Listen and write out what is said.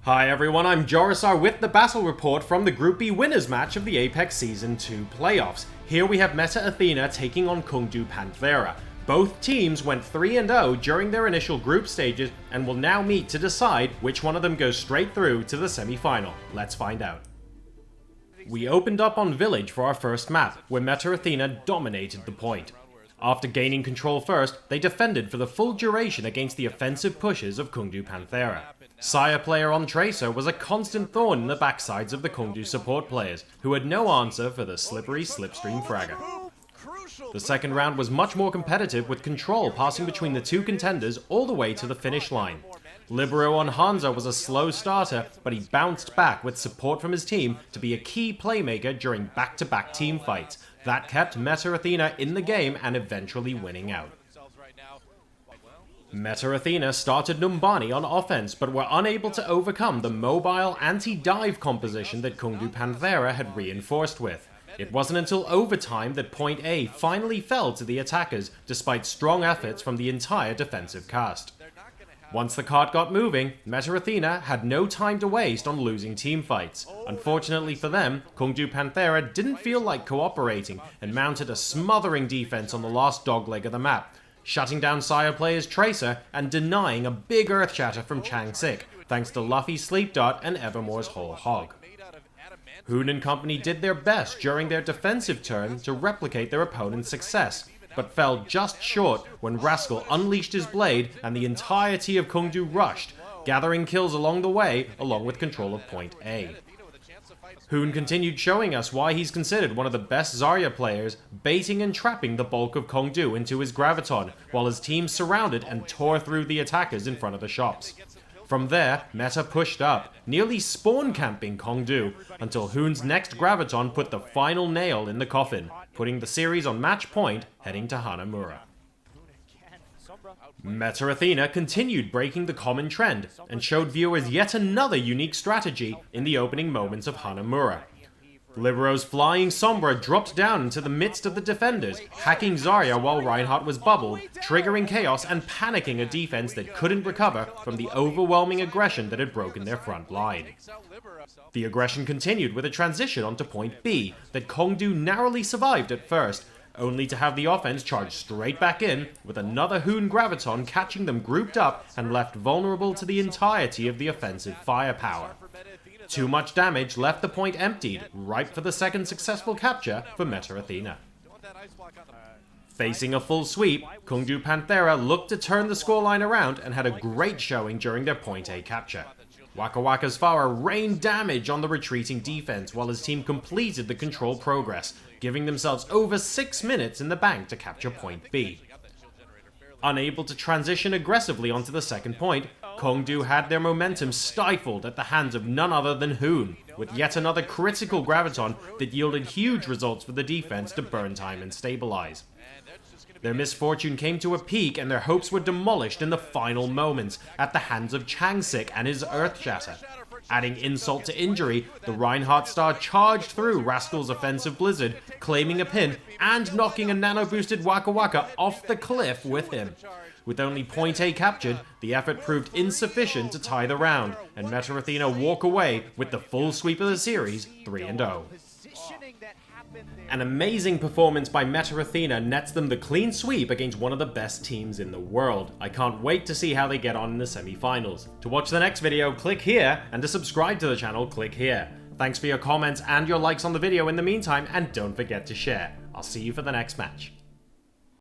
Hi everyone, I'm Jorisar with the battle report from the Group B winners match of the Apex Season 2 playoffs. Here we have Meta Athena taking on Kongdoo Panthera. Both teams went 3-0 during their initial group stages and will now meet to decide which one of them goes straight through to the semi-final. Let's find out. We opened up on Village for our first map, where Meta Athena dominated the point. After gaining control first, they defended for the full duration against the offensive pushes of Kongdoo Panthera. Sayaplayer on Tracer was a constant thorn in the backsides of the Kongdoo support players, who had no answer for the slippery slipstream fragger. The second round was much more competitive, with control passing between the two contenders all the way to the finish line. Libero on Hanzo was a slow starter, but he bounced back with support from his team to be a key playmaker during back-to-back team fights. That kept Meta Athena in the game and eventually winning out. Meta Athena started Numbani on offense, but were unable to overcome the mobile anti-dive composition that Kongdoo Panthera had reinforced with. It wasn't until overtime that Point A finally fell to the attackers, despite strong efforts from the entire defensive cast. Once the cart got moving, Meta Athena had no time to waste on losing teamfights. Unfortunately for them, Kongdoo Panthera didn't feel like cooperating and mounted a smothering defense on the last dogleg of the map, shutting down Sayaplayer's Tracer and denying a big earth shatter from Changsik, thanks to Luffy's Sleep Dart and Evermore's Whole Hog. Hoon and company did their best during their defensive turn to replicate their opponent's success, but fell just short when Rascal unleashed his blade and the entirety of Kongdoo rushed, gathering kills along the way along with control of Point A. Hoon continued showing us why he's considered one of the best Zarya players, baiting and trapping the bulk of Kongdoo into his graviton, while his team surrounded and tore through the attackers in front of the shops. From there, Meta pushed up, nearly spawn camping Kongdoo, until Hoon's next graviton put the final nail in the coffin, putting the series on match point, heading to Hanamura. Meta Athena continued breaking the common trend, and showed viewers yet another unique strategy in the opening moments of Hanamura. Libero's Flying Sombra dropped down into the midst of the defenders, hacking Zarya while Reinhardt was bubbled, triggering chaos and panicking a defense that couldn't recover from the overwhelming aggression that had broken their front line. The aggression continued with a transition onto Point B that Kongdoo narrowly survived at first, only to have the offense charge straight back in, with another Hoon graviton catching them grouped up and left vulnerable to the entirety of the offensive firepower. Too much damage left the point emptied, ripe for the second successful capture for Meta Athena. Facing a full sweep, Kongdoo Panthera looked to turn the scoreline around and had a great showing during their Point A capture. Wakawaka's Fara rained damage on the retreating defense while his team completed the control progress, giving themselves over 6 minutes in the bank to capture Point B. Unable to transition aggressively onto the second point, Kongdoo had their momentum stifled at the hands of none other than Hoon, with yet another critical graviton that yielded huge results for the defense to burn time and stabilize. Their misfortune came to a peak and their hopes were demolished in the final moments at the hands of Changsik and his Earth Shatter. Adding insult to injury, the Reinhardt star charged through Rascal's offensive blizzard, claiming a pin and knocking a nano-boosted Wakawaka off the cliff with him. With only Point A captured, the effort proved insufficient to tie the round, and Meta Athena walk away with the full sweep of the series, 3-0. An amazing performance by Meta Athena nets them the clean sweep against one of the best teams in the world. I can't wait to see how they get on in the semi-finals. To watch the next video, click here, and to subscribe to the channel, click here. Thanks for your comments and your likes on the video in the meantime, and don't forget to share. I'll see you for the next match.